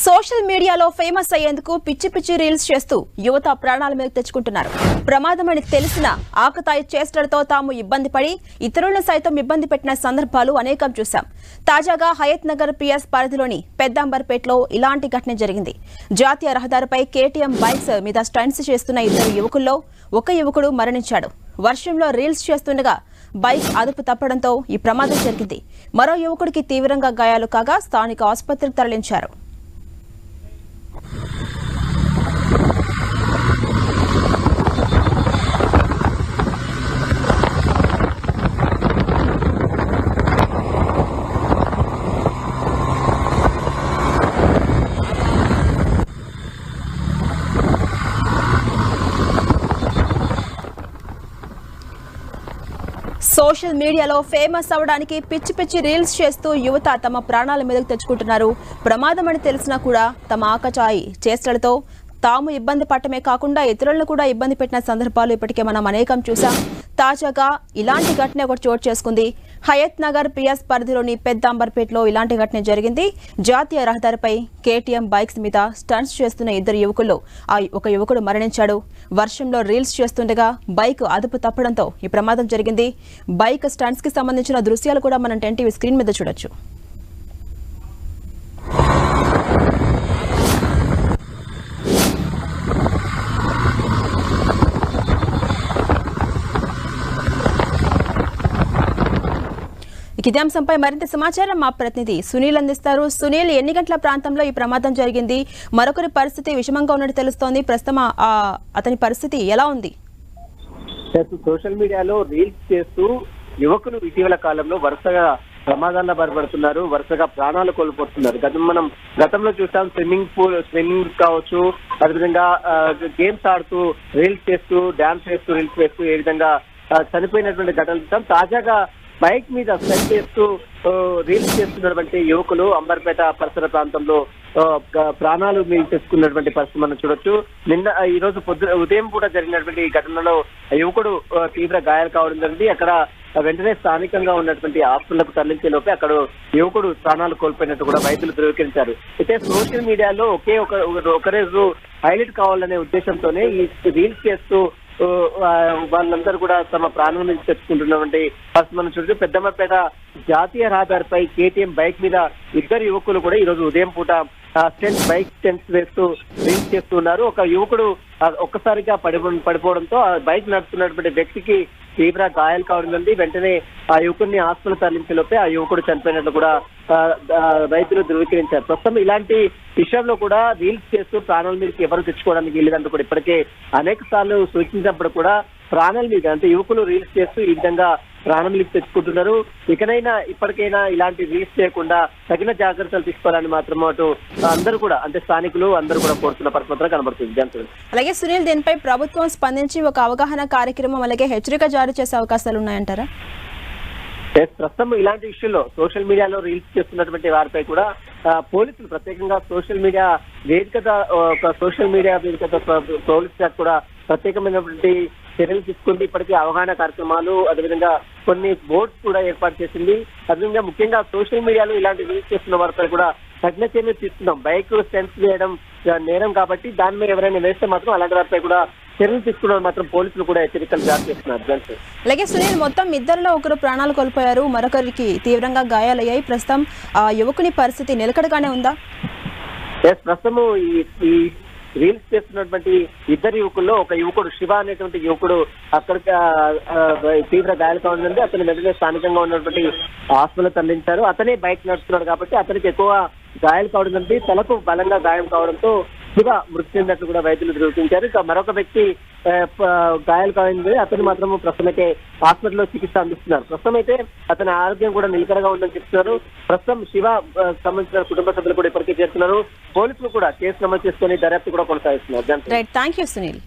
Social మీడియాలో famous అయ్యేందుకు పిచ్చి పిచ్చి రీల్స్ చేస్తూ యువత ప్రాణాల మీదకు తెచ్చుకుంటున్నారు. ప్రమాదమని తెలిసిన ఆకతాయి చేష్టలతో తాము ఇబ్బంది పడి ఇతరులను సైతం ఇబ్బంది పెట్టిన సందర్భాలు అనేకం చూశాం. తాజాగా హయత్ నగర్ పిఎస్ పరిధిలోని పెద్దాంబర్పేటలో ఇలాంటి ఘటన జరిగింది. జాతీయ రహదారిపై కేటీఎం బైక్స్ మీద స్టంట్స్ చేస్తున్న ఇద్దరు యువకుల్లో ఒక యువకుడు మరణించాడు. వర్షంలో రీల్స్ చేస్తుండగా బైక్ అదుపు తప్పడంతో ఈ ప్రమాదం జరిగింది. మరో యువకుడికి తీవ్రంగా గాయాలు కాగా స్థానిక ఆసుపత్రికి తరలించారు. సోషల్ మీడియాలో ఫేమస్ అవడానికి పిచ్చి పిచ్చి రీల్స్ చేస్తూ యువత తమ ప్రాణాల మీదకు తెచ్చుకుంటున్నారు. ప్రమాదం అని తెలిసినా కూడా తమ ఆకతాయి చేష్టలతో తాము ఇబ్బంది పడటమే కాకుండా ఇతరులను కూడా ఇబ్బంది పెట్టిన సందర్భాలు ఇప్పటికే మనం అనేకం చూసాం. తాజాగా ఇలాంటి ఘటన ఒకటి చోటు చేసుకుంది. హయత్ నగర్ పిఎస్ పరిధిలోని పెద్దాంబర్పేటలో ఇలాంటి ఘటన జరిగింది. జాతీయ రహదారిపై కేటీఎం బైక్స్ మీద స్టంట్స్ చేస్తున్న ఇద్దరు యువకుల్లో ఒక యువకుడు మరణించాడు. వర్షంలో రీల్స్ చేస్తుండగా బైక్ అదుపు తప్పడంతో ఈ ప్రమాదం జరిగింది. బైక్ స్టంట్స్ కి సంబంధించిన దృశ్యాలు కూడా మనం 10 టీవీ స్క్రీన్ మీద చూడొచ్చు. ఇదే అంశంపై మరింత సమాచారం మా ప్రతినిధి సునీల్ అందిస్తారు. సునీల్, ఎన్ని గంటల ప్రాంతంలో ఈ ప్రమాదం జరిగింది? మరొకరి పరిస్థితి విషమంగా ఉన్నట్టు తెలుస్తోంది. ప్రస్తుతం అతని పరిస్థితి ఎలా ఉంది? సోషల్ మీడియాలో రీల్స్ చేస్తూ యువకులు ఇటీవల కాలంలో వరుసగా ప్రమాదాల్లో బయటపడుతున్నారు, వరుసగా ప్రాణాలు కోల్పోతున్నారు. మనం గతంలో చూసాం, స్విమ్మింగ్ కావచ్చు, అదేవిధంగా గేమ్స్ ఆడుతూ రీల్స్ చేస్తూ, డాన్స్ చేస్తూ, రీల్స్ చేస్తూ ఏ విధంగా చనిపోయినటువంటి ఘటనలు చూసాం. తాజాగా బైక్ మీద స్టంట్ చేస్తూ రీల్స్ చేస్తున్నటువంటి యువకులు అంబర్పేట పరిసర ప్రాంతంలో ప్రాణాలు మీరు తెచ్చుకున్నటువంటి పరిస్థితి మనం చూడొచ్చు. ఈ రోజు ఉదయం కూడా జరిగినటువంటి ఈ ఘటనలో యువకుడు తీవ్ర గాయాలు కావడం జరిగింది. అక్కడ వెంటనే స్థానికంగా ఉన్నటువంటి హాస్పిటల్కు తరలించే లోపే అక్కడ యువకుడు ప్రాణాలు కోల్పోయినట్టు కూడా వైద్యులు ధృవీకరించారు. అయితే సోషల్ మీడియాలో ఒకరోజు హైలైట్ కావాలనే ఉద్దేశంతోనే ఈ రీల్స్ చేస్తూ వాళ్ళందరూ కూడా తమ ప్రాణం నుంచి తెచ్చుకుంటున్నటువంటి ఫస్ట్ మనం చూడొచ్చు. పెద్దమ్మపేట జాతీయ రహదారిపై కేటీఎం బైక్ మీద ఇద్దరు యువకులు కూడా ఈ రోజు ఉదయం పూట బైక్ స్టెంట్స్ వేస్తూ రీల్స్ చేస్తున్నారు. ఒక యువకుడు ఒక్కసారిగా పడిపోవడంతో ఆ బైక్ నడుపుతున్నటువంటి వ్యక్తికి తీవ్ర గాయాలు కావడం జరిగింది. వెంటనే ఆ యువకుడిని హాస్పిటల్ తరలించే లోపే ఆ యువకుడు చనిపోయినట్లు కూడా వైద్యులు ధృవీకరించారు. ప్రస్తుతం ఇలాంటి విషయంలో కూడా రీల్స్ చేస్తూ ప్రాణాల మీదకి ఎవరు తెచ్చుకోవడానికి వీలేదంటూ కూడా ఇప్పటికే అనేక సార్లు సూచించినప్పుడు కూడా ప్రాణాల మీద అంటే యువకులు రీల్స్ చేస్తూ ఈ విధంగా ప్రాణం మీదకి తెచ్చుకుంటున్నారు. ఇకనైనా ఇప్పటికైనా ఇలాంటి రీల్స్ చేయకుండా తగిన జాగ్రత్తలు తీసుకోవాలని మాత్రం అటు అందరూ కూడా అంటే స్థానికులు అందరూ కూడా కోరుతున్న పరిస్థితులు కనబడుతుంది. అలాగే సునీల్, దీనిపై ప్రభుత్వం స్పందించి ఒక అవగాహన కార్యక్రమం అలాగే హెచ్చరిక జారీ చేసే అవకాశాలు ఉన్నాయంటారా? ప్రస్తుతం ఇలాంటి విషయంలో సోషల్ మీడియాలో రీల్స్ చేస్తున్నటువంటి వారిపై కూడా పోలీసులు ప్రత్యేకంగా సోషల్ మీడియా వేదికతో పోలీసు శాఖ కూడా ప్రత్యేకమైనటువంటి చర్యలు తీసుకుంది. ఇప్పటికీ అవగాహన కార్యక్రమాలు, అదేవిధంగా కొన్ని బోర్డ్స్ కూడా ఏర్పాటు చేసింది. అదేవిధంగా ముఖ్యంగా సోషల్ మీడియాలో ఇలాంటి రీల్స్ చేస్తున్న వారిపై కూడా తగిన చర్యలు తీసుకుందాం. బైక్ స్టంట్స్ వేయడం నేరం కాబట్టి దాని మీద ఎవరైనా వేస్తే మాత్రం అలాంటి వారిపై కూడా చర్యలు తీసుకున్న మాత్రం పోలీసులు కూడా హెచ్చరికలు జారీ చేస్తున్నారు. అలాగే సునీల్, మొత్తం ఇద్దరిలో ఒకరు ప్రాణాలు కోల్పోయారు, మరొకరికి తీవ్రంగా గాయాలయ్యాయి. ప్రస్తుతం ఆ యువకుని పరిస్థితి నిలకడగానే ఉందా? ప్రస్తుతం ఈ రీల్స్ చేస్తున్నటువంటి ఇద్దరు యువకుల్లో ఒక యువకుడు శివ అనేటువంటి యువకుడు అక్కడికి తీవ్ర గాయాలు కావడం, అతను వెంటనే స్థానికంగా ఉన్నటువంటి హాస్పిటల్ తరలించారు. అతనే బైక్ నడుస్తున్నాడు కాబట్టి అతనికి ఎక్కువ గాయాలు కావడం, తలకు బలంగా గాయం కావడంతో శివ మృతి చెందినట్లు కూడా వైద్యులు ధృవీకరించారు. ఇక మరొక వ్యక్తి గాయాలు కావింది, అతను మాత్రం ప్రస్తుతమైతే హాస్పిటల్లో చికిత్స అందిస్తున్నారు. ప్రస్తుతం అయితే అతని ఆరోగ్యం కూడా నిలకడగా ఉందని చెప్తున్నారు. ప్రస్తుతం శివ సంబంధించిన కుటుంబ సభ్యులు కూడా ఇప్పటికే చేస్తున్నారు. పోలీసులు కూడా కేసు నమోదు చేసుకుని దర్యాప్తు కూడా కొనసాగిస్తున్నారు. థాంక్యూ సునీల్.